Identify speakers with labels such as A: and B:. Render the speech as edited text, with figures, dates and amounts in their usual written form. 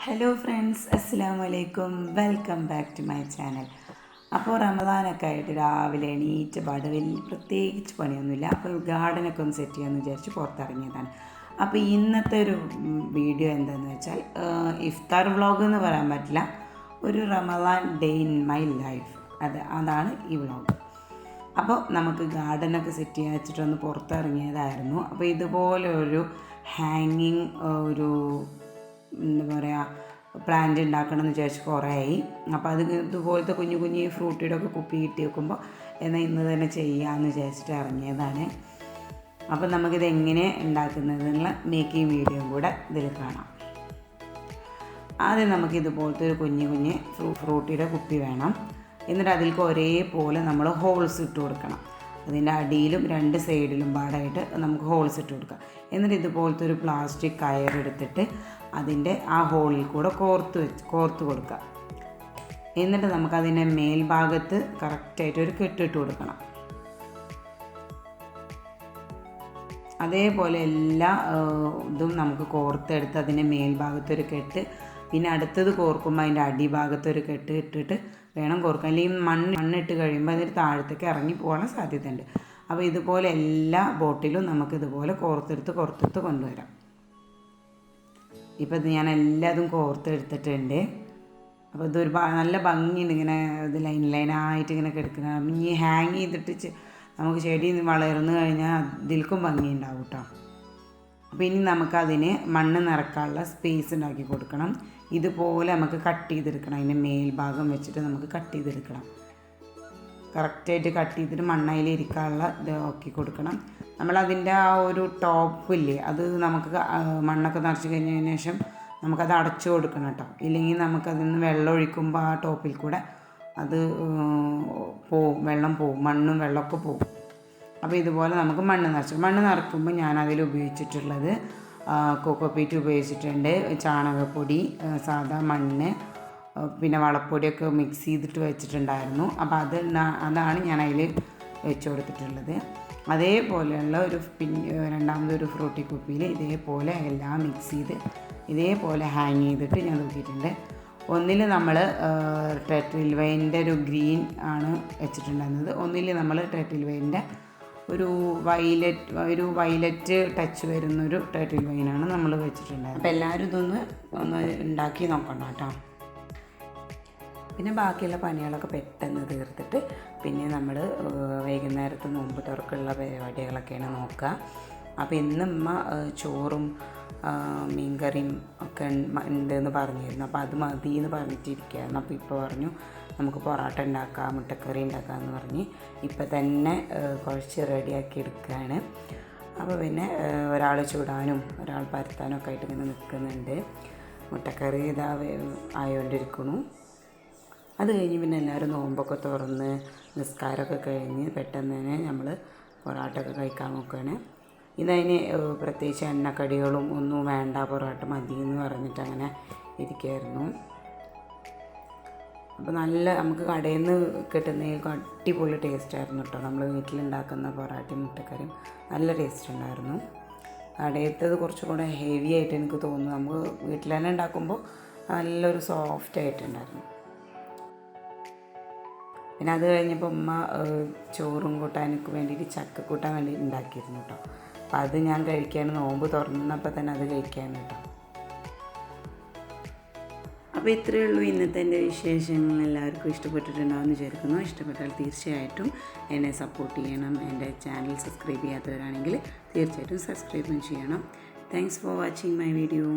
A: Hello friends, അസ്സലാമു അലൈക്കും. Welcome back to my channel. അപ്പോൾ റമദാനൊക്കെ ആയിട്ട് രാവിലെ എണീറ്റ് പാട് വലിയ പ്രത്യേകിച്ച് പണിയൊന്നുമില്ല. അപ്പോൾ ഗാർഡനൊക്കെ ഒന്ന് സെറ്റ് ചെയ്യാമെന്ന് വിചാരിച്ച് പുറത്തിറങ്ങിയതാണ്. അപ്പോൾ ഇന്നത്തെ ഒരു വീഡിയോ എന്താണെന്ന് വെച്ചാൽ ഇഫ്താർ വ്ളോഗ് എന്ന് പറയാൻ പറ്റില്ല, ഒരു Ramadan day in my life, അതാണ് ഈ വ്ളോഗ്. അപ്പോൾ നമുക്ക് ഗാർഡനൊക്കെ സെറ്റ് ചെയ്യാൻ വെച്ചിട്ടൊന്ന് പുറത്തിറങ്ങിയതായിരുന്നു. അപ്പോൾ ഇതുപോലെ ഒരു ഹാങ്ങിങ് ഒരു എന്താ പറയുക പ്ലാന്റ് ഉണ്ടാക്കണമെന്ന് വിചാരിച്ച് കുറേ ആയി. അപ്പോൾ അത് ഇതുപോലത്തെ കുഞ്ഞു കുഞ്ഞു ഫ്രൂട്ടിയുടെ ഒക്കെ കുപ്പി കിട്ടി വെക്കുമ്പോൾ എന്നാൽ ഇന്ന് തന്നെ ചെയ്യാമെന്ന് വിചാരിച്ചിട്ട് ഇറങ്ങിയതാണ്. അപ്പോൾ നമുക്കിത് എങ്ങനെ ഉണ്ടാക്കുന്നതെന്നുള്ള മേക്കിംഗ് വീഡിയോയും കൂടെ ഇതിൽ കാണാം. ആദ്യം നമുക്കിതുപോലത്തെ ഒരു കുഞ്ഞു കുഞ്ഞ് ഫ്രൂട്ടിയുടെ കുപ്പി വേണം. എന്നിട്ട് അതിലേക്ക് ഒരേപോലെ നമ്മൾ ഹോൾസ് ഇട്ട് കൊടുക്കണം. അതിൻ്റെ അടിയിലും രണ്ട് സൈഡിലും പാടായിട്ട് നമുക്ക് ഹോൾസ് ഇട്ട് കൊടുക്കാം. എന്നിട്ട് ഇതുപോലത്തെ ഒരു പ്ലാസ്റ്റിക് കയറെടുത്തിട്ട് അതിൻ്റെ ആ ഹോളിൽ കൂടെ കോർത്ത് കൊടുക്കുക. എന്നിട്ട് നമുക്കതിൻ്റെ മേൽഭാഗത്ത് കറക്റ്റായിട്ട് ഒരു കെട്ടിട്ട് കൊടുക്കണം. അതേപോലെ എല്ലാ ഇതും നമുക്ക് കോർത്തെടുത്ത് അതിൻ്റെ മേൽഭാഗത്തൊരു കെട്ട്, പിന്നെ അടുത്തത് കോർക്കുമ്പോൾ അതിൻ്റെ അടിഭാഗത്തൊരു കെട്ട് ഇട്ടിട്ട് വേണം കോർക്കാൻ. അല്ലെങ്കിൽ മണ്ണിട്ട് കഴിയുമ്പോൾ അതിന് താഴത്തേക്ക് ഇറങ്ങി പോകാനുള്ള സാധ്യതയുണ്ട്. അപ്പോൾ ഇതുപോലെ എല്ലാ ബോട്ടിലും നമുക്കിതുപോലെ കോർത്തെടുത്ത് കൊണ്ടുവരാം. ഇപ്പോൾ ഇത് ഞാൻ എല്ലാതും കോർത്തെടുത്തിട്ടുണ്ട്. അപ്പോൾ ഇതൊരു നല്ല ഭംഗിയുണ്ട്, ഇങ്ങനെ ഇത് ലൈനായിട്ട് ഇങ്ങനെ കിടക്കണം. ഇനി ഹാങ് ചെയ്തിട്ട് നമുക്ക് ചെടി വളർന്നു കഴിഞ്ഞാൽ ഇതിൽക്കും ഭംഗി ഉണ്ടാവും കേട്ടോ. അപ്പോൾ ഇനി നമുക്കതിന് മണ്ണ് നിറക്കാനുള്ള സ്പേസ് ഉണ്ടാക്കി കൊടുക്കണം. ഇതുപോലെ നമുക്ക് കട്ട് ചെയ്തെടുക്കണം. അതിൻ്റെ മേൽഭാഗം വെച്ചിട്ട് നമുക്ക് കട്ട് ചെയ്തെടുക്കണം. കറക്റ്റായിട്ട് കട്ട് ചെയ്തിട്ട് മണ്ണയിൽ ഇരിക്കാനുള്ള ഇത് ആക്കി കൊടുക്കണം. നമ്മളതിൻ്റെ ആ ഒരു ടോപ്പില്ലേ, അത് നമുക്ക് മണ്ണൊക്കെ നിറച്ച് കഴിഞ്ഞതിന് ശേഷം നമുക്കത് അടച്ചു കൊടുക്കണം കേട്ടോ. ഇല്ലെങ്കിൽ നമുക്കതിൽ നിന്ന് വെള്ളം ഒഴിക്കുമ്പോൾ ആ ടോപ്പിൽ കൂടെ അത് വെള്ളം പോവും, മണ്ണും വെള്ളമൊക്കെ പോവും. അപ്പോൾ ഇതുപോലെ നമുക്ക് മണ്ണ് നിറക്കുമ്പോൾ ഞാനതിൽ ഉപയോഗിച്ചിട്ടുള്ളത് കോക്കോപീറ്റ് ഉപയോഗിച്ചിട്ടുണ്ട്, ചാണകപ്പൊടി, സാധാ മണ്ണ്, പിന്നെ വളപ്പൊടിയൊക്കെ മിക്സ് ചെയ്തിട്ട് വെച്ചിട്ടുണ്ടായിരുന്നു. അപ്പോൾ അതാണ് ഞാൻ അതിൽ വെച്ച് കൊടുത്തിട്ടുള്ളത്. അതേപോലെയുള്ള രണ്ടാമതൊരു ഫ്രൂട്ടി കുപ്പിയിൽ ഇതേപോലെ എല്ലാം മിക്സ് ചെയ്ത് ഇതേപോലെ ഹാങ് ചെയ്തിട്ട് ഞാൻ നോക്കിയിട്ടുണ്ട്. ഒന്നിൽ നമ്മൾ ടർട്ടിൽ വൈൻ്റെ ഒരു ഗ്രീൻ ആണ് വെച്ചിട്ടുണ്ടായിരുന്നത്, ഒന്നിൽ നമ്മൾ ടർട്ടിൽ വൈൻ്റെ ഒരു വയലറ്റ് ടച്ച് വരുന്നൊരു ടർട്ടിൽ വൈനാണ് നമ്മൾ വെച്ചിട്ടുണ്ടായത്. അപ്പോൾ എല്ലാവരും ഒന്ന് ഉണ്ടാക്കി നോക്കണം കേട്ടോ. പിന്നെ ബാക്കിയുള്ള പണികളൊക്കെ പെട്ടെന്ന് തീർത്തിട്ട് പിന്നെ നമ്മൾ വൈകുന്നേരത്തെ നോമ്പ് തുറക്കുള്ള പരിപാടികളൊക്കെയാണ് നോക്കുക. അപ്പോൾ ഇന്ന് ചോറും മീൻകറിയും ഒക്കെ ഉണ്ടെന്ന് പറഞ്ഞിരുന്നു. അപ്പോൾ അത് മതി എന്ന് പറഞ്ഞിട്ടിരിക്കുകയായിരുന്നു. അപ്പോൾ ഇപ്പോൾ പറഞ്ഞു നമുക്ക് പൊറോട്ട ഉണ്ടാക്കാം, മുട്ടക്കറി ഉണ്ടാക്കാമെന്ന് പറഞ്ഞ് ഇപ്പം തന്നെ കുഴച്ച് റെഡിയാക്കി എടുക്കുകയാണ്. അപ്പോൾ പിന്നെ ഒരാൾ ചുടാനും ഒരാൾ പരത്താനും ഒക്കെ ആയിട്ട് ഇങ്ങനെ നിൽക്കുന്നുണ്ട്. മുട്ടക്കറി ഇതാ ആയോണ്ടിരിക്കണു. അത് കഴിഞ്ഞ് പിന്നെ എല്ലാവരും നോമ്പൊക്കെ തുറന്ന് നിസ്കാരമൊക്കെ കഴിഞ്ഞ് പെട്ടെന്ന് തന്നെ നമ്മൾ പൊറോട്ട ഒക്കെ കഴിക്കാൻ നോക്കുകയാണ്. ഇതതിന് പ്രത്യേകിച്ച് എണ്ണക്കടികളും ഒന്നും വേണ്ട, പൊറോട്ട മതി എന്ന് പറഞ്ഞിട്ട് അങ്ങനെ ഇരിക്കുകയായിരുന്നു. അപ്പോൾ നല്ല നമുക്ക് കടയിൽ നിന്ന് കിട്ടുന്നതിൽ അടിപൊളി ടേസ്റ്റായിരുന്നു കേട്ടോ. നമ്മൾ വീട്ടിലുണ്ടാക്കുന്ന പൊറോട്ടയും മുട്ടക്കറിയും നല്ല ടേസ്റ്റ് ഉണ്ടായിരുന്നു. കടയിലത്തേത് കുറച്ചും കൂടെ ഹെവി ആയിട്ട് എനിക്ക് തോന്നുന്നു. നമുക്ക് വീട്ടിൽ തന്നെ ഉണ്ടാക്കുമ്പോൾ നല്ലൊരു സോഫ്റ്റ് ആയിട്ടുണ്ടായിരുന്നു. പിന്നെ അത് കഴിഞ്ഞപ്പോൾ ചോറും കൂട്ടാനൊക്കെ വേണ്ടിയിട്ട് ചക്ക കൂട്ടാൻ വേണ്ടി ഉണ്ടാക്കിയിരുന്നു കേട്ടോ. അപ്പോൾ അത് ഞാൻ കഴിക്കാൻ നോമ്പ് തുറന്നപ്പോൾ തന്നെ അത് കഴിക്കാൻ കേട്ടോ. അപ്പോൾ ഇത്രയേ ഉള്ളൂ ഇന്നത്തെ എൻ്റെ വിശേഷങ്ങൾ. എല്ലാവർക്കും ഇഷ്ടപ്പെട്ടിട്ടുണ്ടാകുമെന്ന് വിചാരിക്കുന്നു. ഇഷ്ടപ്പെട്ടാൽ തീർച്ചയായിട്ടും എന്നെ സപ്പോർട്ട് ചെയ്യണം. എൻ്റെ ചാനൽ സബ്സ്ക്രൈബ് ചെയ്യാത്തവരാണെങ്കിൽ തീർച്ചയായിട്ടും സബ്സ്ക്രൈബും ചെയ്യണം. Thanks for watching my video.